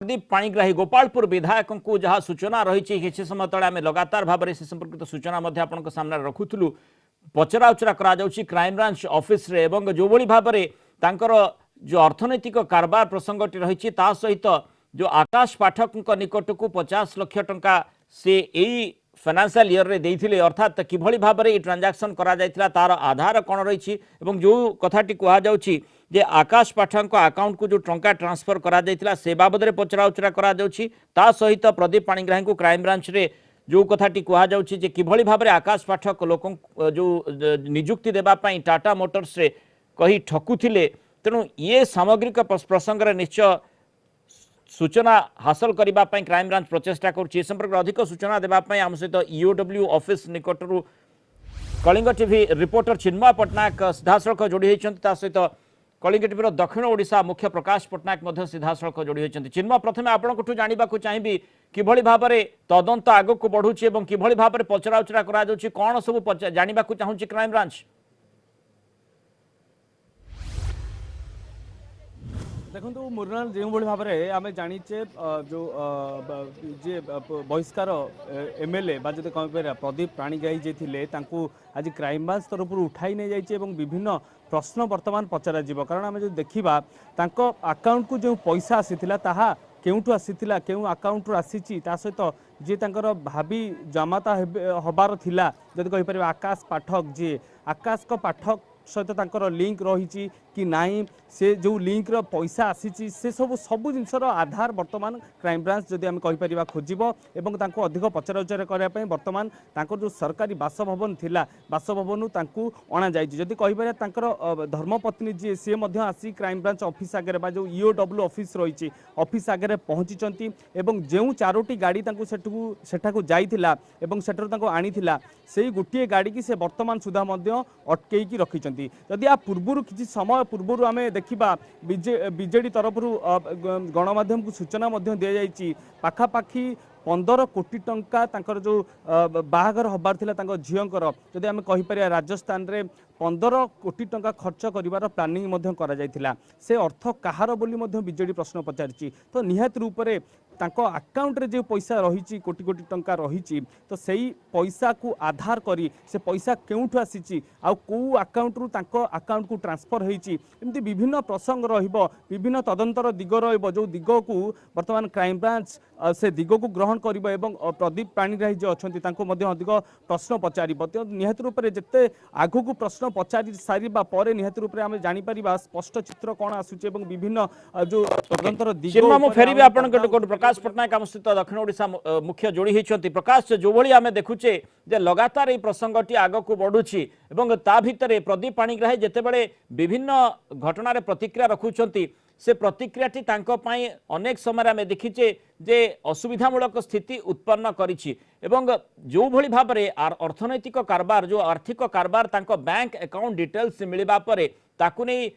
प्रदीप पाणिग्राही गोपालपुर विधायक को जहाँ सूचना रही किसी समय तले आम लगातार भाव में से संपर्कित सूचना सामने रखुलु पचराउचरा क्राइमब्रांच ऑफिस रे एवं जो भाव में जो अर्थनैतिक कारबार प्रसंगटी रही सहित जो आकाश पाठक निकट को 50 लाख टंका से यही फाइनेंशियल ईयर रे देइथिले अर्थात किभली भाव में ट्रांजैक्शन करा जायतिला तार आधार कौन रही जो कथाटी कह जाउछि जे आकाश पाठक अकाउंट को जो टंका ट्रांसफर करा जायतिला से बाबद में पचराउचरा करा जाउछि ता सहित प्रदीप पाणिग्राही को क्राइम ब्रांच रे जो कथाटी कह जाउछि जे किभली भाव में आकाश पाठक लोक जो नियुक्ति देबा पई टाटा मोटर्स रे कही ठकुथिले तेणु ये सामग्रिक प्रसंग रे निश्चय सूचना हासिल करने क्राइम ब्रांच प्रचेषा कर संपर्क अधिक सूचना देवाई आम सहित ईओडब्ल्यू ऑफिस निकटू कलिंग टीवी रिपोर्टर चिन्मय पट्टनायक सीधासख जोड़ी होती सहित कलिंग टीवी दक्षिण ओडिशा मुख्य प्रकाश पट्टनायक सीधासख जोड़ी होती चिन्मय प्रथम आपंठू जानवाक चाहिए किभली भाव में तदंत आगक बढ़ुची और किभली भाव में पचराउचरा कौन सब जानवाक चाहूँगी क्राइम ब्रांच। देखो मुरनाल जो भाव में आम जाचे जो जे बहिष्कार एमएलए जो कह प्रदीप पाणिग्राही जे थे आज क्राइम ब्रांच तरफ उठाई नहीं जाइए विभिन्न प्रश्न वर्तमान पचरा कारण आम जो देखा अकाउंट को जो पैसा आसीला ताहा केउठु आसीला केउ अकाउंट रु आसी सहित जी भाभी जमाता हबार थिला जदि कहि परिबा आकाश पाठक जी आकाश को पाठक सहित लिंक रही कि नाई से जो लिंक रो पैसा आसी से सब जिनसर आधार वर्तमान क्राइम ब्रांच जदि आम कहीपर खोजब एवं तांको अधिक पचराउचरा करने वर्तमान जो सरकारी बासभवन थिला बासभवन अणा जाइए जदि कहीपर धर्मपत्नी जी सी आसी क्राइम ब्रांच ऑफिस आगे जो ईओडब्ल्यू ऑफिस रही ऑफिस आगे पहुंची एवं जो चारोटी गाड़ी सेठाकू जाइथिला एवं सेठर आनीथिला से गोटे गाड़ी की से वर्तमान सुधा अटकई रखिंट जदि आ पूर्व किसी समय पूर्व आम देखा बीजेडी तरफ गणमाध्यम को सूचना दि जाइए पाखापाखि 15 कोटी टंका जो बाहागर हबार थिला झीओंकर जदि आम कहीपर राजस्थान रे 15 कोटी टंका खर्च करिवार प्लानिंग करा जायथिला से अर्थ कहार बोली बीजेडी प्रश्न पचारि तो निहात रूप से अकाउंट रे जो पैसा रही कोटी कोटी टंका रही तो सही पैसा को आधार करी से पैसा केउठु आसी कौ अकाउंट रु अकाउंट को ट्रांसफर होती विभिन्न प्रसंग विभिन्न तदंतर दिग जो दिग को वर्तमान क्राइम ब्रांच से दिग को ग्रहण कर प्रदीप पाणिग्राही जो अच्छा अधिक प्रश्न पचार निहत रूप से जिते आगु को प्रश्न पचारि सारिबा परे निहत रूप से आम जापर स्पष्ट चित्र कौन आसूचे विभिन्न जो तदंतर दिग फेरबी आप प्रकाश पट्टनायक आम सहित दक्षिण ओडिशा मुख्य जोड़ी होती प्रकाश जो भाई आम देखुचे जे लगातार ये प्रसंगटी आगक बढ़ुची एवं ता भितर प्रदीप पाणिग्राही जितेबाला विभिन्न घटना प्रतिक्रिया रखुंट से प्रतिक्रियाटी अनेक समय आम देखीचे जे असुविधामूलक स्थिति उत्पन्न करिछि एवं जो भली भाव में अर्थनैतिक कारबार जो आर्थिक कारबार तांको बैंक अकाउंट डिटेल्स मिलवा परे ताकु नहीं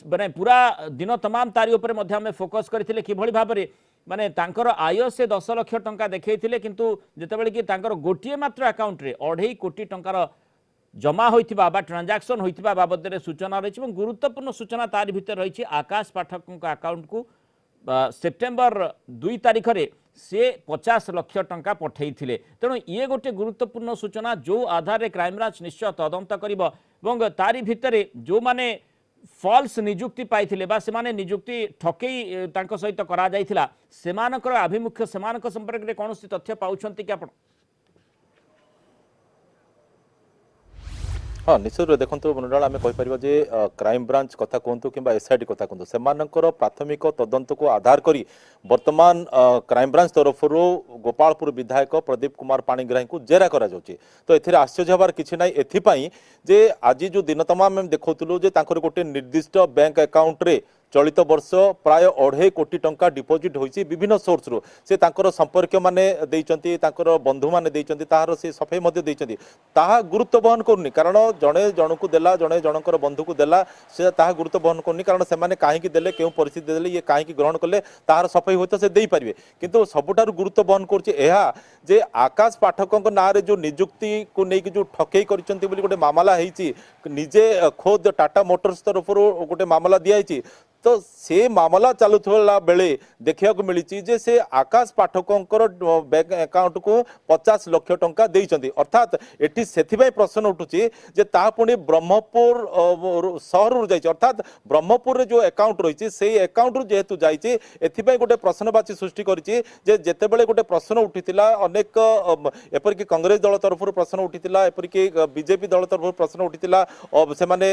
माने पूरा दिन तमाम तारी ऊपर मध्य आम फोकस करथिले कि भली भाव में माने तांकर आय से 10 लाख टंका देखैथिले किंतु जेतेबेले कि तांकर गोटिए मात्र अकाउंट रे 2.5 कोटी टंकार जमा होइथिबा बा ट्रांजैक्शन होइथिबा बाबद रे सूचना रही और गुरुत्वपूर्ण सूचना तार भीतर रही आकाश पाठक अकाउंट को सेप्टेम्बर 2 तारिख रे से 50 लाख टंका पठेइथिले तेणु ये गोटे गुरुत्वपूर्ण सूचना जो आधार रे क्राइम ब्रांच निश्चय तदंत करिबो एवं तारी भीतर जो माने फॉल्स नियुक्ति पाइथिले बा सेमाने नियुक्ति ठकई तांको सहित करा जाइथिला सेमानकर आभिमुख्य सेमानक संपर्क रे कोनोसी तथ्य पाउछंती कि आपण। हाँ निश्चित देखो मनोराल आम कहीपर जे क्राइम ब्रांच कथा कहतु कि एसआईटी कथा कहतु से प्राथमिक तदंत को आधार करी वर्तमान क्राइम ब्रांच तरफ गोपालपुर विधायक प्रदीप कुमार पाणिग्राही को जेरा करा जाउछि तो एथिरे आश्चर्य हबार किछि नाइ एथिपाई जे आज जो दिन तमाम देखौतलु जे तांकर गोटे निर्दिष्ट बैंक अकाउंट रे चलित वर्ष प्राय 2.5 कोटी टंका डिपोजिट होइछि विभिन्न सोर्स रो से तांकर संपर्क माने देइचंती तांकर बंधु माने देइचंती ताहार से सफाई मध्ये देइचंती ताहा गुरुत्व बहन करनी कारण जणे जणको देला जणे जणकर बंधु को देला से ताहा गुरुत्व बहन करनी कारण से माने काहे कि देले केउ परिस्थिति देले ये काहे कि ग्रहण करले ताहार सफाई होत से देई परिबे किंतु सबुठार गुरुत्व बहन करछि एहा जे आकाश पाठकक ना रे जो नियुक्ति को नै कि जो ठकेई करचंती बोली गोटे मामला हेइछि निजे खोद टाटा मोटर्स तरफ गोटे मामला दिया तो से मामला चलुला बेले देखा मिली जे से आकाश पाठकों बैंक अकाउंट को 50 लाख टंका देइचंती अर्थात एटी सेथिबाई प्रश्न उठुची जे ता पुणी ब्रह्मपुर सहर जाइए अर्थात ब्रह्मपुर जो अकाउंट रही से अकाउंट जेहेतु जाइए एथिबाई गोटे प्रश्नवाची सृष्टि करिछि जे जेतेबेले गोटे प्रश्न उठितिला अनेक एपरिक कांग्रेस दल तरफ प्रश्न उठितिला एपरिक बीजेपी दल तरफ प्रश्न उठितिला से माने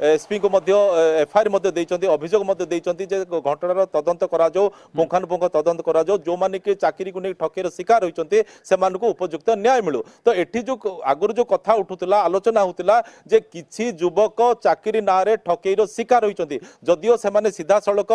एसपी को मध्य एफआईआर मध्य देइचंती अभियोग मध्य देइचंती जे घटनार तदंत करा जाओ पुंखानुपुंख तदंत करा जाओ जो माने कि चाकरी को नहीं ठकेर शिकार होइचंती सेमानकु उपयुक्त न्याय मिलू तो एठी जो आगुर जो कथा उठुतला आलोचना होतिला जे किछि युवक चाकरी नारे ठकेईर शिकार होइचंती जदियो सेमाने सीधा सड़क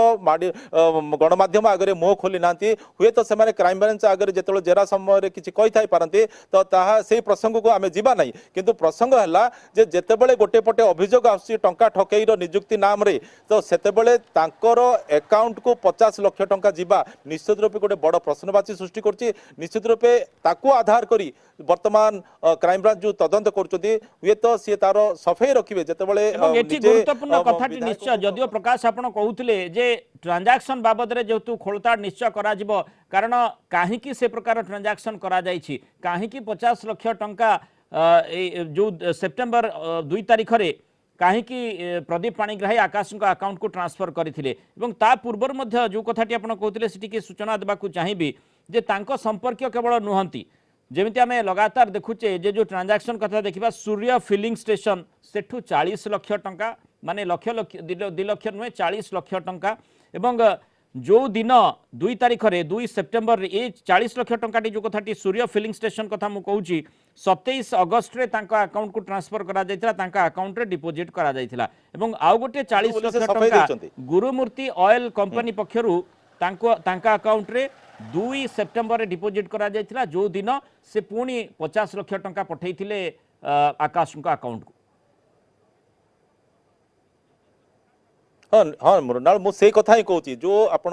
गणमाध्यम आगे मुह खोली नांती हुए तो सेमाने क्राइम ब्रांच आगे जेतलो जेरा समय किछि कहि थाई पारंती तो ताहा सेही प्रसंग को आमे जिबा नाही किंतु प्रसंग हला जे जेतेबेले गोटे पटे अभियोग आसी टंका ठकेईर नियुक्ति नाम रे तो सेतेबेले तांकर अकाउंट को 50 लाख टंका जिबा निश्चित रूपे गोटे बड़ प्रश्नवाची सृष्टि करछि निश्चित रूपे ताकू आधार करी वर्तमान क्राइम ब्रांच जो तदंत करछथि हुए तो सी तार सफाई रखिबे जेतेबेले एठी गुरुत्वपूर्ण कथाटी निश्चय जदियो प्रकाश आपण कहउथिले जे ट्रांजैक्शन बाबद रे जेतु खोलताड़ निश्चय करा जिवो कारण काहेकि से प्रकार ट्रांजैक्शन करा जाइछि काहेकि 50 लाख टंका जो सेप्टेम्बर 2 तारिख रे काहेकि प्रदीप पाणिग्राही आकाश अकाउंट को ट्रांसफर करथिले एवं ता पूर्वर मध्य जो कथाटी आपण कहउथिले सेटिके सूचना देबाकू चाहिबी जे तांको संपर्क केवल नुहंती जेमिति आमे लगातार देखुचे जे जो ट्रांजैक्शन कथा देखिबा सूर्य फिलिंग स्टेशन सेठू 40 लाख टंका माने लक्ष लक्ष 2 लाख नुहे 40 लाख टंका एवं जो दिन 2 तारिख रे 2 सेप्टेम्बर ए 40 लाख टंकाटी जो कथाटी सूर्य फिलिंग स्टेशन कथा मु कहूची 27 अगस्त रे तांका अकाउंट को ट्रांसफर करा जायतिला तांका अकाउंट रे डिपोजिट करा जायतिला एवं आउ गोटे 40 लाख टंका गुरुमूर्ति ऑयल कंपनी पक्षरु तांका अकाउंट रे 2 सेप्टेम्बर रे डिपोजिट करा जायतिला जो दिन से पुणी 50 लाख टंका पठैथिले आकाश अकाउंट को हाँ हाँ मृणाल मुझे कथा ही कहूँ जो आपण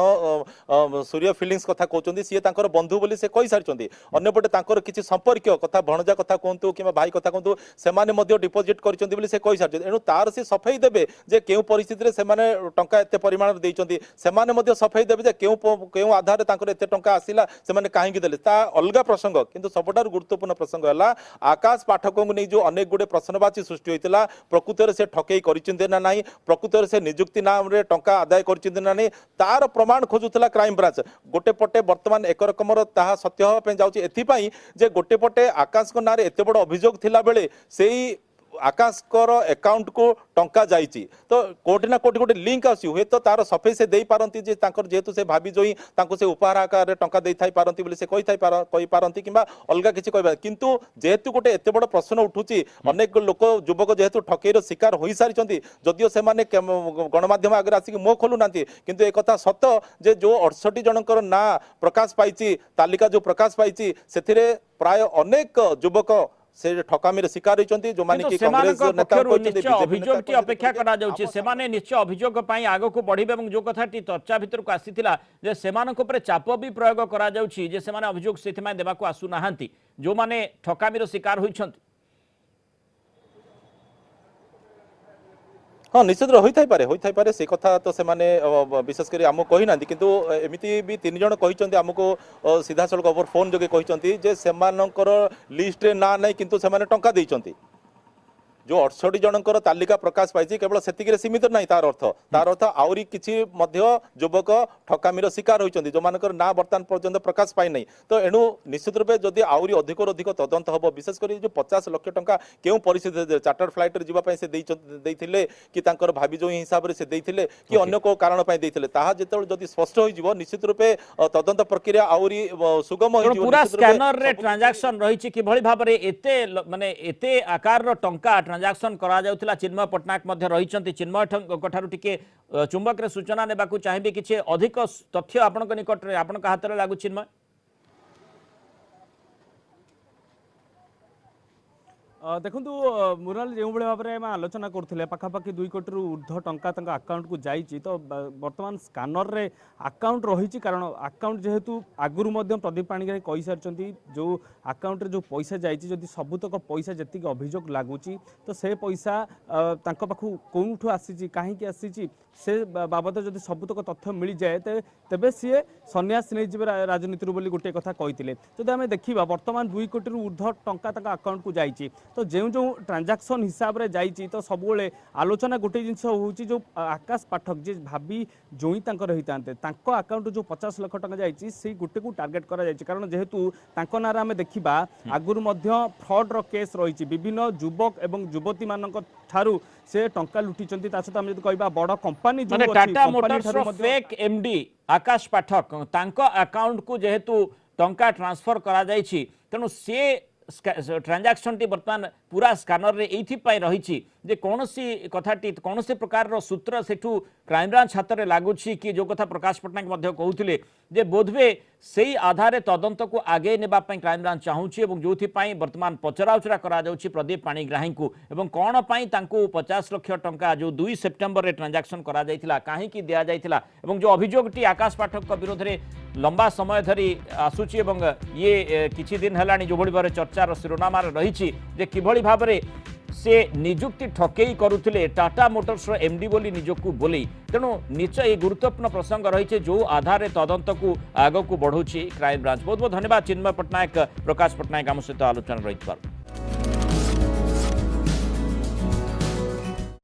सूर्य फिलिंग्स कथा कहते सी तांकर बंधु बोली से कही सारी अन्यपटे तांकर किसी संपर्क कथा भणजा कथा कहतु कि भाई कथा कहतु से डिपोजिट कर से कही सारी एणु तार से सफाई देवे जे केउ परिस्थिति से टंका एत परिमाण देइचंती सेमाने सफाई देवे जे केउ आधार तांकर एत टंका आसिला से कहीं देले ता अलगा प्रसंग किंतु सबटार गुरुत्वपूर्ण प्रसंग है आकाश पाठकों को नहीं जो अनेक गुड़े प्रश्नवाची सृष्टि होता प्रकृत से ठकई कर ना प्रकृत से नियुक्ति नाम रे टंका आदाय करचिंती ना नहीं तार प्रमाण खोजुला क्राइम ब्रांच गोटे पटे वर्तमान एक रकमर ताहा सत्य होगा जाउची एथिपाई जे गोटे पटे आकाश को नारे एते बड़ अभियोग थिला बेले सेही आकाश कर अकाउंट को टंका जाइची तो कोठी ना कोठी गोटे लिंक आसी हुए तो तार सफे से देई पारंती जे तांकर जेतु से भाभी जोई तांको से उपहार आकार रे टंका देई थाई पारंती बोली से कहि पारंती किबा अलगा किछि कहबा किंतु जेतु गोटे एते बड़ प्रश्न उठुची अनेक लोक युवक जेतु ठकेर शिकार होई सारिचंती जदियो से माने गणमाध्यम आगे आसिक मुह खोलु नांती किंतु ए कथा सत जे जो 68 जनकर ना प्रकाश पाइची तालिका जो प्रकाश पाइची सेथिरे प्राय अनेक युवक से ठकामी शिकार होइचंती जो माने कि कांग्रेस नेता निश्चय अभियोगटी अपेक्षा करा जाउची सेमाने निश्चय अभियोग पई आगो को बढ़िबे एवं जो कथाटी चर्चा भितर को आसीथिला जे सेमानक ऊपर चाप भी प्रयोग करा जाउची जे सेमाने अभियोग सेथिमा देबा को आसु नाहांती जो माने ठकामीर शिकार होइचंती हाँ निश्चित होई पारे से कथा तो से माने विशेषकर आमको कही ना किंतु एमती भी 3 जन कही आमको सीधा सड़क ओवर फोन जोगे कही जे सेमानकर लिस्ट रे ना नहीं किंतु से माने टंका देइचंती जो 68 जनकर तालिका प्रकाश पाई केवल से सीमित नहीं तार अर्थ आउरी किछि मध्य युवक ठकामीर शिकार होइचंती जो मानकर ना वर्तमान पर्यंत प्रकाश पाई नहीं तो एणु निश्चित रूपे जदि आउरी अधिक तदंत हम विशेषकर जो 50 लाख टंका केउ परिस्थिति चार्टर्ड फ्लाइट रे जीवा पई से देइथिले कि तांकर भाभी जो हिसाब रे से देइथिले कि अन्य को कारण पई देइथिले ताहा जेतल जदि स्पष्ट होई जीवो निश्चित रूपे तदंत प्रक्रिया आउरी सुगम होई जीवो पूरा स्कैनर रे ट्रांजैक्शन रहिछि कि भଳି भाबरे एते माने एते आकार रो टंका ट्रांजैक्शन करा जाउथिला चिन्मय पटनायक मध्य रहिचंती चिन्मय कठारु टिके चुंबक रे सूचना नेबाकू चाहिबे किछि अधिक तथ्य आपनक निकट रे आपनक हाथ रे लागु चिन्मय देखु मुराल जो भाव में आलोचना करते पाखापाखि 2 कोटी ऊर्ध्व टंका आकाउंट को जाइए तो बर्तमान स्कानर रे आकाउंट रही कारण आकाउंट जेहेतु आगुरी प्रदीप पाणिग्राही कही सारी जो आकाउंट जो पैसा जाइए जदि सबुतक पैसा जी अभियोग लगुच तो से पैसा पाखु कौटू आसी कहीं आसी से बाबद जब सबुतक तथ्य मिल जाए तेबे सी सन्यास नहीं राजनीति गोटे कथा कहते जब आम देखा बर्तमान 2 कोटी ऊर्ध्व टंका आकाउंट को जाइए तो जो जो ट्रांजाक्शन हिसाब से जाइए तो सब आलोचना गोटे जिन हूँ जो आकाश पाठक जी भाभी जोई रही था आकाउंट जो 50 लाख टका जाइए से गोटे को टार्गेट करा कारण जेहेतु ना आम देखा आगुरी फ्रड केस रही विभिन्न युवक एवं युवती मान से टंका लुटी सहित आम जो कह बड़ कंपानी माने टाटा मोटर्स रो फेक एमडी आकाश पाठक तांको अकाउंट को जेहेतु टंका ट्रांसफर करा जाइछि तेणु से ट्रांजैक्शन टी वर्तमान पूरा स्कानर रे एथि रही जे कौनसी कथाटी कौनसी प्रकार सूत्र सेठू क्राइमब्रांच हाथ में लगुच कि जो कथा प्रकाश पट्टनायक कहते जे बोधवे से आधार तदंत को आगे नेबापी क्राइमब्रांच चाहूँगी जो वर्तमान पचराउचरा करा प्रदीप पाणिग्राही को एवं कौन पाई 50 लाख टंका जो 2 सेप्टेम्बर रे ट्रांजैक्शन करा जाइथिला कहीं दिया जाइथिला एवं जो अभियोगटी आकाश पाठक विरोध में लंबा समय धरी आसूची एवं ये किछि दिन हेलानी जो भाव चर्चार शिरोनामार रही किभली भाव में से निजुक्ति ठकेई करुले टाटा मोटर्स एमडी बोली निजकू बोली तेणु निश्चय ये गुरुत्वपूर्ण प्रसंग रही जो आधार तदंत को आग को बढ़ाऊँ क्राइम ब्रांच बहुत बहुत धन्यवाद चिन्मय पट्टनायक प्रकाश पट्टनायक आम सहित आलोचना रही।